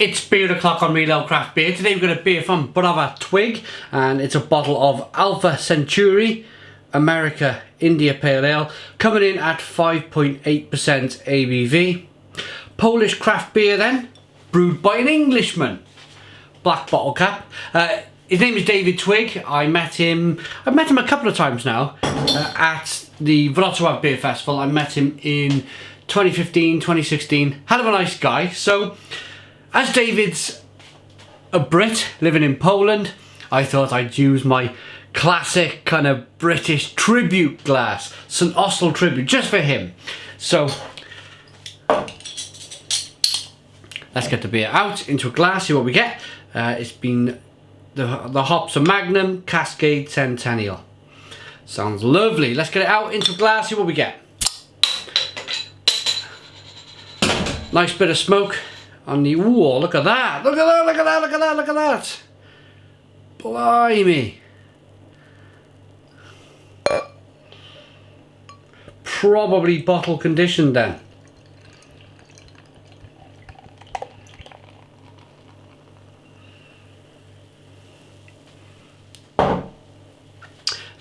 It's beer o'clock on Real Ale Craft Beer. Today we've got a beer from Browar Twig, and it's a bottle of Alfa Centauri America India Pale Ale, coming in at 5.8% ABV. Polish craft beer then, brewed by an Englishman. Black bottle cap. His name is David Twig. I've met him a couple of times now at the Wrocław Beer Festival. I met him in 2015, 2016. Hell of a nice guy. So, as David's a Brit living in Poland, I thought I'd use my classic kind of British tribute glass, St. Austell tribute, just for him. So, let's get the beer out into a glass, see what we get. It's been, the hops are Magnum, Cascade, Centennial. Sounds lovely. Let's get it out into a glass, see what we get. Nice bit of smoke on the, ooh, look at that. Look at that, look at that, look at that, look at that. Blimey. Probably bottle conditioned then.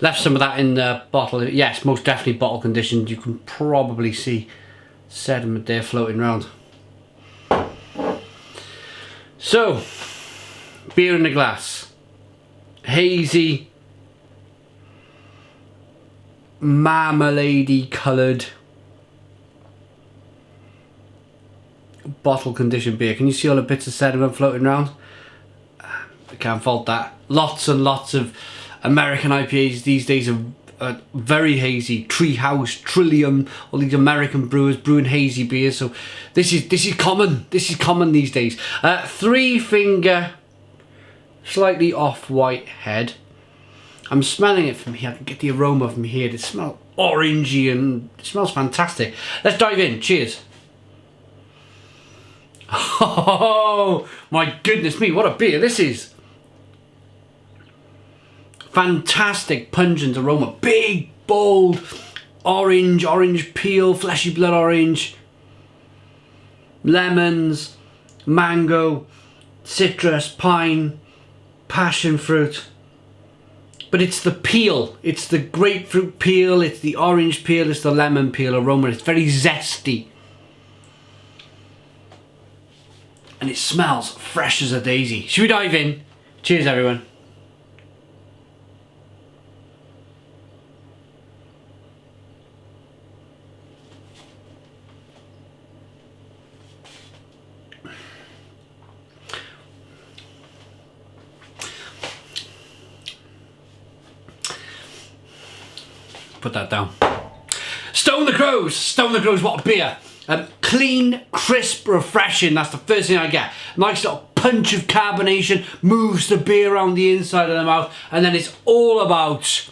Left some of that in the bottle. Yes, most definitely bottle conditioned. You can probably see sediment there floating around. So, beer in the glass. Hazy, marmalade-y coloured bottle conditioned beer. Can you see all the bits of sediment floating around? I can't fault that. Lots and lots of American IPAs these days are very hazy. Treehouse, Trillium, all these American brewers brewing hazy beers. So this is common. This is common these days. 3-finger, slightly off-white head. I'm smelling it from here. I can get the aroma from here. It smells orangey and it smells fantastic. Let's dive in. Cheers. Oh my goodness me! What a beer this is. Fantastic pungent aroma, big, bold, orange peel, fleshy blood orange, lemons, mango, citrus, pine, passion fruit. But it's the peel, it's the grapefruit peel, it's the orange peel, it's the lemon peel aroma. It's very zesty. And it smells fresh as a daisy. Should we dive in? Cheers everyone. Put that down. Stone the Crows, what a beer. Clean, crisp, refreshing, that's the first thing I get. Nice little punch of carbonation, moves the beer around the inside of the mouth, and then it's all about,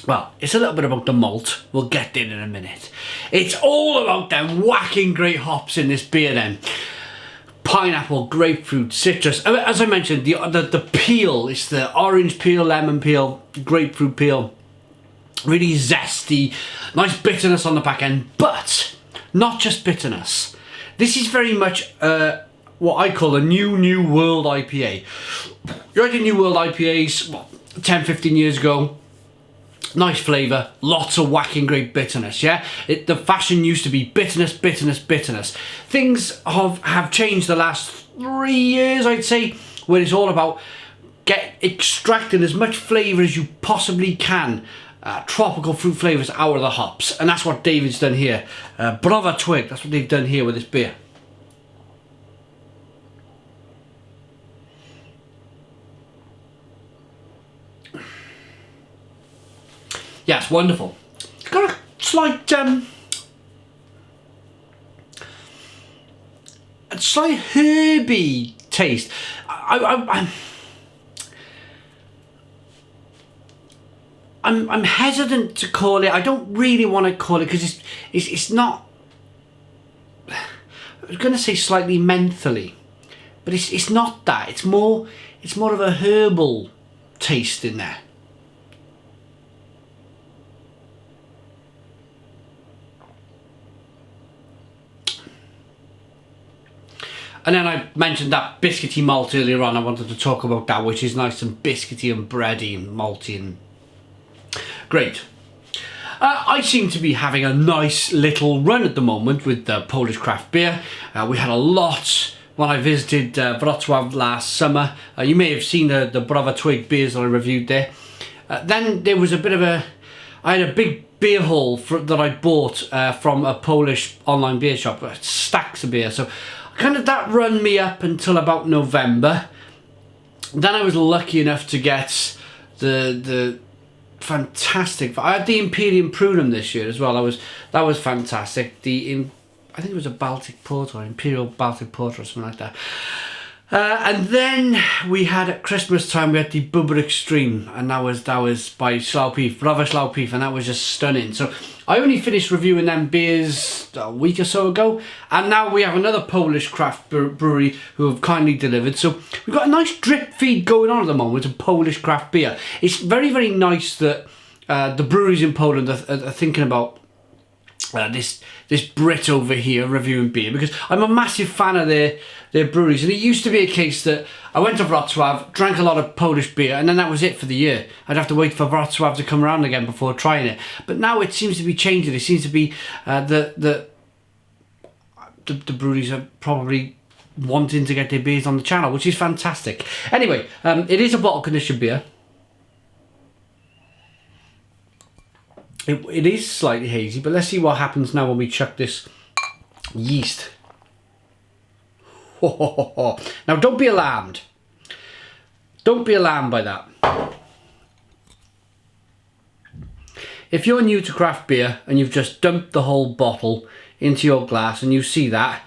well, it's a little bit about the malt. We'll get there in a minute. It's all about them whacking great hops in this beer then. Pineapple, grapefruit, citrus. As I mentioned, the peel, it's the orange peel, lemon peel, grapefruit peel. Really zesty, nice bitterness on the back end, but not just bitterness. This is very much what I call a new world IPA. You had your new world IPAs, what, 10-15 years ago. Nice flavour, lots of whacking great bitterness, yeah? The fashion used to be bitterness, bitterness, bitterness. Things have changed the last 3 years, I'd say, where it's all about extracting as much flavour as you possibly can. Tropical fruit flavours out of the hops, and that's what David's done here. Browar Twig, that's what they've done here with this beer. Yeah, it's wonderful. It's got a slight herby taste. I'm hesitant to call it. I don't really want to call it because it's not. I was going to say slightly mentally, but it's not that. It's more of a herbal taste in there. And then I mentioned that biscuity malt earlier on. I wanted to talk about that, which is nice and biscuity and bready and malty and great. I seem to be having a nice little run at the moment with Polish craft beer. We had a lot when I visited Wrocław last summer. You may have seen the Browar Twigg beers that I reviewed there. Then there was a bit of I had a big beer haul that I bought from a Polish online beer shop, stacks of beer. So kind of that run me up until about November. Then I was lucky enough to get the fantastic. I had the Imperium Prunum this year as well. That was fantastic. I think it was a Baltic Porter, Imperial Baltic Porter or something like that. And then we had at Christmas time we had the Bubber Extreme, and that was by Slaupeef, Browar Slaupeef, and that was just stunning. So I only finished reviewing them beers a week or so ago, and now we have another Polish craft brewery who have kindly delivered. So we've got a nice drip feed going on at the moment of Polish craft beer. It's very, very nice that the breweries in Poland are thinking about this Brit over here reviewing beer, because I'm a massive fan of their breweries. And it used to be a case that I went to Wrocław, drank a lot of Polish beer, and then that was it for the year. I'd have to wait for Wrocław to come around again before trying it. But now it seems to be changing. It seems to be the breweries are probably wanting to get their beers on the channel, which is fantastic. Anyway, it is a bottle conditioned beer. It is slightly hazy, but let's see what happens now when we chuck this yeast. Now, don't be alarmed. Don't be alarmed by that. If you're new to craft beer and you've just dumped the whole bottle into your glass and you see that,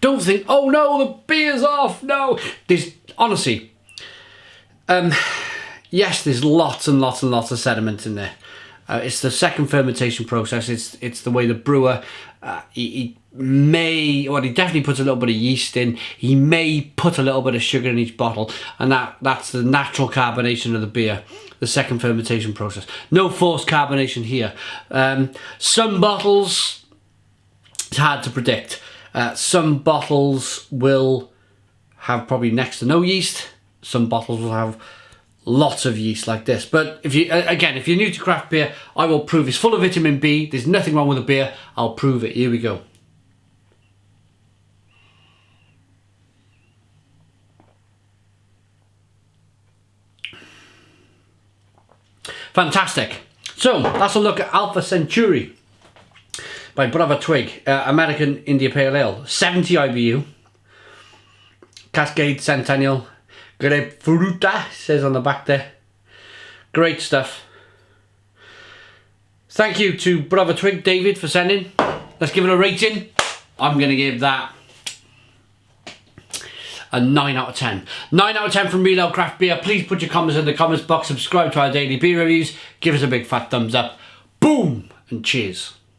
don't think, oh no, the beer's off. No, honestly, yes, there's lots and lots and lots of sediment in there. It's the second fermentation process. It's the way the brewer, he definitely puts a little bit of yeast in. He may put a little bit of sugar in each bottle, and that's the natural carbonation of the beer, the second fermentation process. No forced carbonation here. Some bottles, it's hard to predict. Some bottles will have probably next to no yeast. Some bottles will have lots of yeast like this. But if you're new to craft beer, I will prove it's full of vitamin B. There's nothing wrong with the beer. I'll prove it. Here we go. Fantastic. So that's a look at Alfa Centauri by Browar Twigg, American India Pale Ale, 70 IBU, Cascade Centennial, Grapefruta, says on the back there. Great stuff. Thank you to Browar Twigg, David, for sending. Let's give it a rating. I'm going to give that a 9 out of 10. 9 out of 10 from Real Ale Craft Beer. Please put your comments in the comments box. Subscribe to our daily beer reviews. Give us a big fat thumbs up. Boom! And cheers.